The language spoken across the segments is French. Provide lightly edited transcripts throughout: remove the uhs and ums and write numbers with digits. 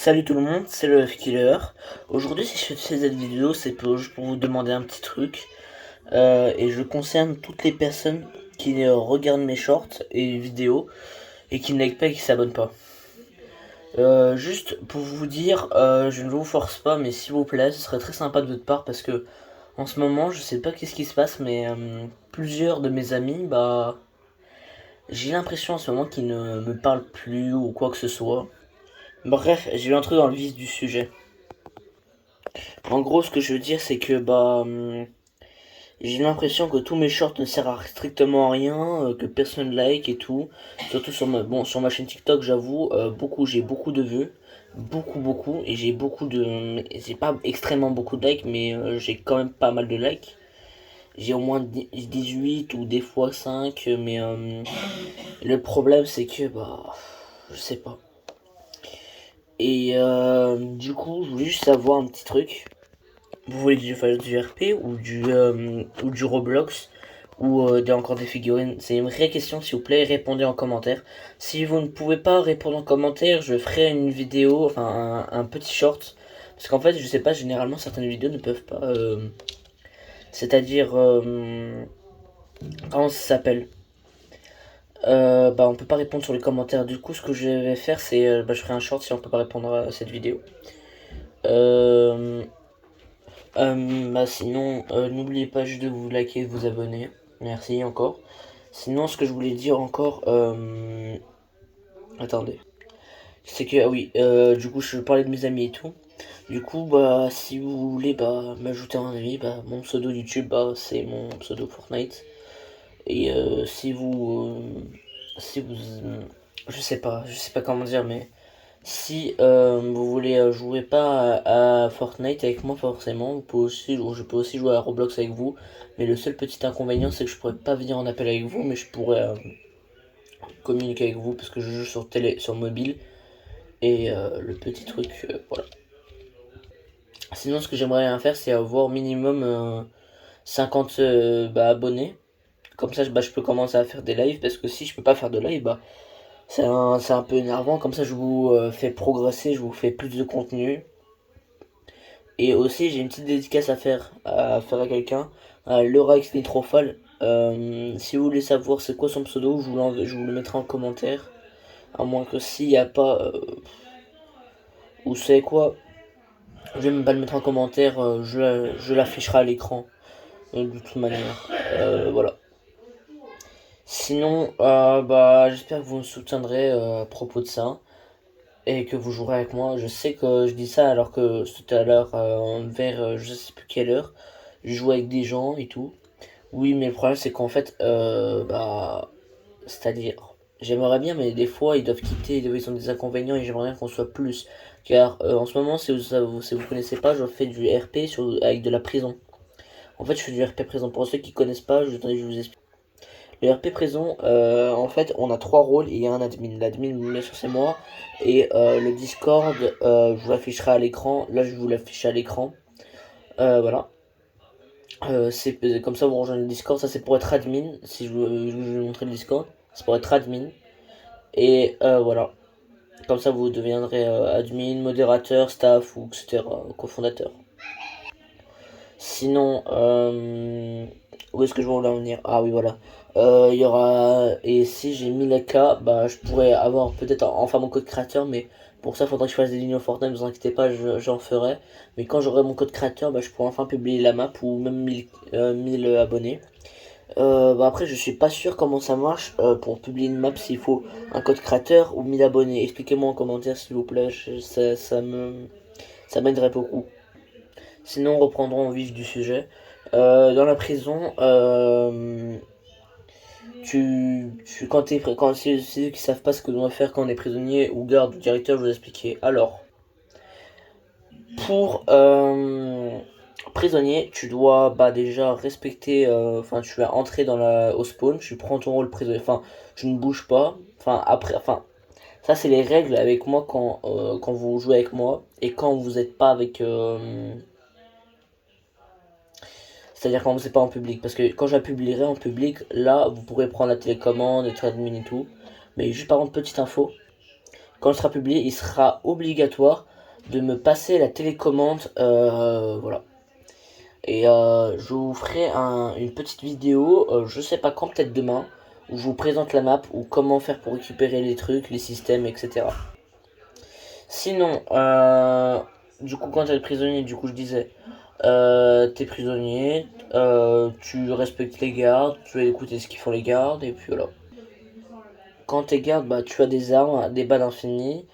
Salut tout le monde, c'est le F-Killer. Aujourd'hui, si je fais cette vidéo, c'est juste pour vous demander un petit truc. Et je concerne toutes les personnes qui regardent mes shorts et vidéos et qui ne like pas et qui s'abonnent pas. Juste pour vous dire, je ne vous force pas, mais s'il vous plaît, ce serait très sympa de votre part parce que en ce moment, je sais pas qu'est-ce qui se passe, mais plusieurs de mes amis, j'ai l'impression en ce moment qu'ils ne me parlent plus ou quoi que ce soit. Bref, je vais entrer dans le vif du sujet. En gros, ce que je veux dire, c'est que j'ai l'impression que tous mes shorts ne servent à strictement à rien, que personne like et tout. Surtout sur ma chaîne TikTok, j'avoue, j'ai beaucoup de vues, beaucoup, et j'ai pas extrêmement beaucoup de likes, mais j'ai quand même pas mal de likes. J'ai au moins 18 ou des fois 5, mais le problème c'est que je sais pas. Et du coup, je voulais juste savoir un petit truc. Vous voulez que je fasse du RP ou du Roblox ou encore des figurines? C'est une vraie question, s'il vous plaît, répondez en commentaire. Si vous ne pouvez pas répondre en commentaire, je ferai une vidéo, enfin un petit short. Parce qu'en fait, je sais pas, généralement certaines vidéos ne peuvent pas. C'est-à-dire, comment ça s'appelle? On peut pas répondre sur les commentaires. Du coup, ce que je vais faire, c'est je ferai un short si on peut pas répondre à cette vidéo. Euh, Sinon, n'oubliez pas juste de vous liker et de vous abonner. Merci encore. Sinon, ce que je voulais dire encore, attendez. C'est que, ah oui, du coup, je parlais de mes amis et tout. Du coup, si vous voulez, m'ajouter un ami, mon pseudo YouTube, c'est mon pseudo Fortnite. Et si vous, je sais pas comment dire, mais si vous voulez jouer pas à Fortnite avec moi forcément, je peux aussi jouer à Roblox avec vous. Mais le seul petit inconvénient c'est que je pourrais pas venir en appel avec vous, mais je pourrais communiquer avec vous parce que je joue sur mobile. Et le petit truc, voilà. Sinon ce que j'aimerais bien faire c'est avoir minimum 50 abonnés. Comme ça je peux commencer à faire des lives parce que si je peux pas faire de live, c'est un peu énervant. Comme ça je vous fais progresser, je vous fais plus de contenu. Et aussi, j'ai une petite dédicace à faire à quelqu'un, à Leurax Nitrofal. Si vous voulez savoir c'est quoi son pseudo, je vous le mettrai en commentaire. À moins que s'il n'y a pas, ou c'est quoi, je vais même pas le mettre en commentaire, je l'afficherai à l'écran, de toute manière. Voilà. Sinon, j'espère que vous me soutiendrez à propos de ça. Et que vous jouerez avec moi. Je sais que je dis ça alors que tout à l'heure, vers je sais plus quelle heure, je jouais avec des gens et tout. Oui, mais le problème c'est qu'en fait, c'est-à-dire, j'aimerais bien, mais des fois ils doivent quitter, ils ont des inconvénients et j'aimerais bien qu'on soit plus. Car en ce moment, si vous connaissez pas, je fais du RP avec de la prison. En fait, je fais du RP prison. Pour ceux qui connaissent pas, je vous explique. Le RP prison, en fait, on a trois rôles et il y a un admin. L'admin, bien sûr, c'est moi. Et le Discord, je vous l'afficherai à l'écran. Là, je vous l'affiche à l'écran. Voilà. C'est comme ça, vous rejoignez le Discord. Ça, c'est pour être admin. Si je vous montrer le Discord, c'est pour être admin. Et voilà. Comme ça, vous deviendrez admin, modérateur, staff ou etc. Cofondateur. Sinon, où est-ce que je voulais en venir? Ah oui, voilà. Il y aura. Et si j'ai 1000 AK, je pourrais avoir peut-être enfin mon code créateur, mais pour ça, il faudrait que je fasse des lignes au Fortnite, ne vous inquiétez pas, j'en ferai. Mais quand j'aurai mon code créateur, je pourrai enfin publier la map ou même 1000 abonnés. Après, je suis pas sûr comment ça marche pour publier une map s'il faut un code créateur ou 1000 abonnés. Expliquez-moi en commentaire, s'il vous plaît, ça m'aiderait beaucoup. Sinon, reprendrons au vif du sujet. Dans la prison, quand c'est ceux qui savent pas ce que l'on doit faire quand on est prisonnier ou garde ou directeur, je vous expliquer. Alors, pour prisonnier, tu dois déjà respecter, tu vas entrer au spawn, tu prends ton rôle prisonnier, tu ne bouges pas, ça c'est les règles avec moi quand vous jouez avec moi et quand vous n'êtes pas avec. C'est-à-dire quand vous n'êtes pas en public. Parce que quand je la publierai en public, là, vous pourrez prendre la télécommande, être admin et tout. Mais juste par contre, petite info. Quand il sera publié, il sera obligatoire de me passer la télécommande, voilà. Et je vous ferai une petite vidéo, je sais pas quand, peut-être demain, où je vous présente la map, ou comment faire pour récupérer les trucs, les systèmes, etc. Sinon, du coup, quand t'es prisonnier, du coup, je disais, t'es prisonnier, tu respectes les gardes, tu vas écouter ce qu'ils font les gardes, et puis voilà. Quand t'es garde, bah, tu as des armes, des balles infinies,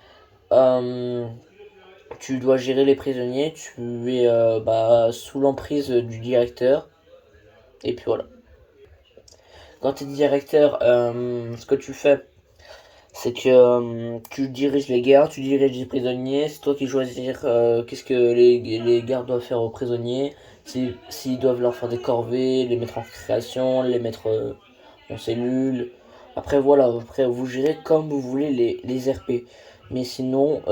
tu dois gérer les prisonniers, tu es bah, sous l'emprise du directeur, et puis voilà. Quand tu es directeur, ce que tu fais, c'est que tu diriges les gardes, tu diriges les prisonniers, c'est toi qui choisis qu'est-ce que les gardes doivent faire aux prisonniers, s'ils doivent leur faire des corvées, les mettre en création, les mettre en cellule. Après voilà, après vous gérez comme vous voulez les RP. Mais sinon,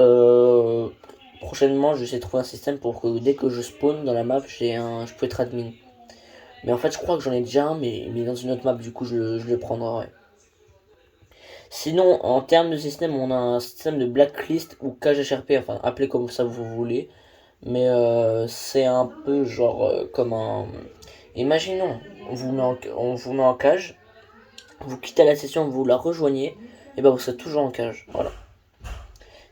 prochainement, je vais trouver un système pour que dès que je spawn dans la map, je peux être admin. Mais en fait, je crois que j'en ai déjà un, mais dans une autre map, du coup, je le prendrai. Ouais. Sinon, en termes de système, on a un système de blacklist ou KGHRP, enfin, appelez comme ça vous voulez. Mais c'est un peu genre comme un... Imaginons, on vous met en cage, vous quittez la session, vous la rejoignez, et ben vous serez toujours en cage. Voilà.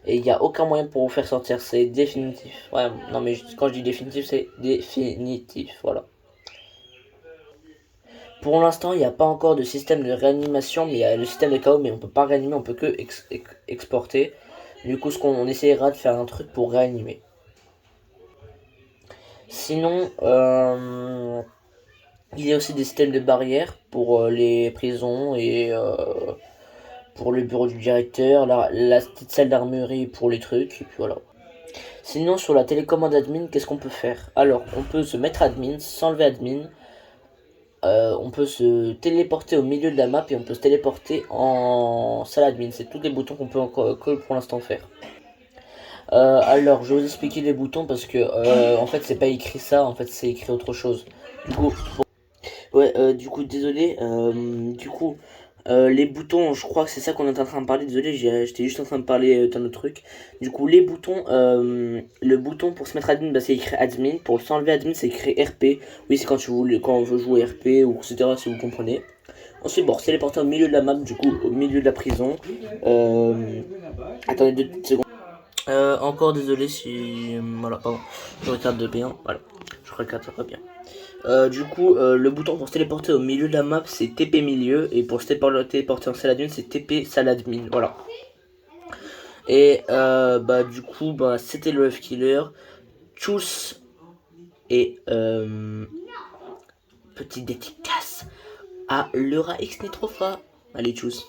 Et il n'y a aucun moyen pour vous faire sortir, c'est définitif. Ouais, non mais quand je dis définitif, c'est définitif, voilà. Pour l'instant, il n'y a pas encore de système de réanimation, mais il y a le système de KO, mais on peut pas réanimer, on peut que exporter. Du coup, on essaiera de faire un truc pour réanimer. Sinon, il y a aussi des systèmes de barrières pour les prisons et pour le bureau du directeur, la petite salle d'armurerie pour les trucs, et puis voilà. Sinon, sur la télécommande admin, qu'est-ce qu'on peut faire? Alors, on peut se mettre admin, s'enlever admin, on peut se téléporter au milieu de la map et on peut se téléporter en salle admin. C'est tous les boutons qu'on peut encore que pour l'instant faire. Alors, je vais vous expliquer les boutons parce que en fait, c'est pas écrit ça, en fait, c'est écrit autre chose. Du coup, ouais, du coup, désolé. Du coup, les boutons, je crois que c'est ça qu'on est en train de parler. Désolé, j'étais juste en train de parler d'un autre truc. Du coup, les boutons, le bouton pour se mettre admin, bah, c'est écrit admin. Pour s'enlever admin, c'est écrit RP. Oui, c'est quand on veut jouer RP ou etc. Si vous comprenez. Ensuite, bon, c'est téléporté au milieu de la map, du coup, au milieu de la prison. Attendez 2 secondes. Encore désolé si. Voilà, pardon. Je regarde de bien. Voilà. Je regarde ça va bien. Du coup, le bouton pour se téléporter au milieu de la map, c'est TP milieu. Et pour se téléporter en salle admin, c'est TP salle admin. Voilà. Et bah, du coup, bah, c'était le F-Killer. Tchuss. Et petite dédicace à Leura X Nitrofa. Allez, tchuss.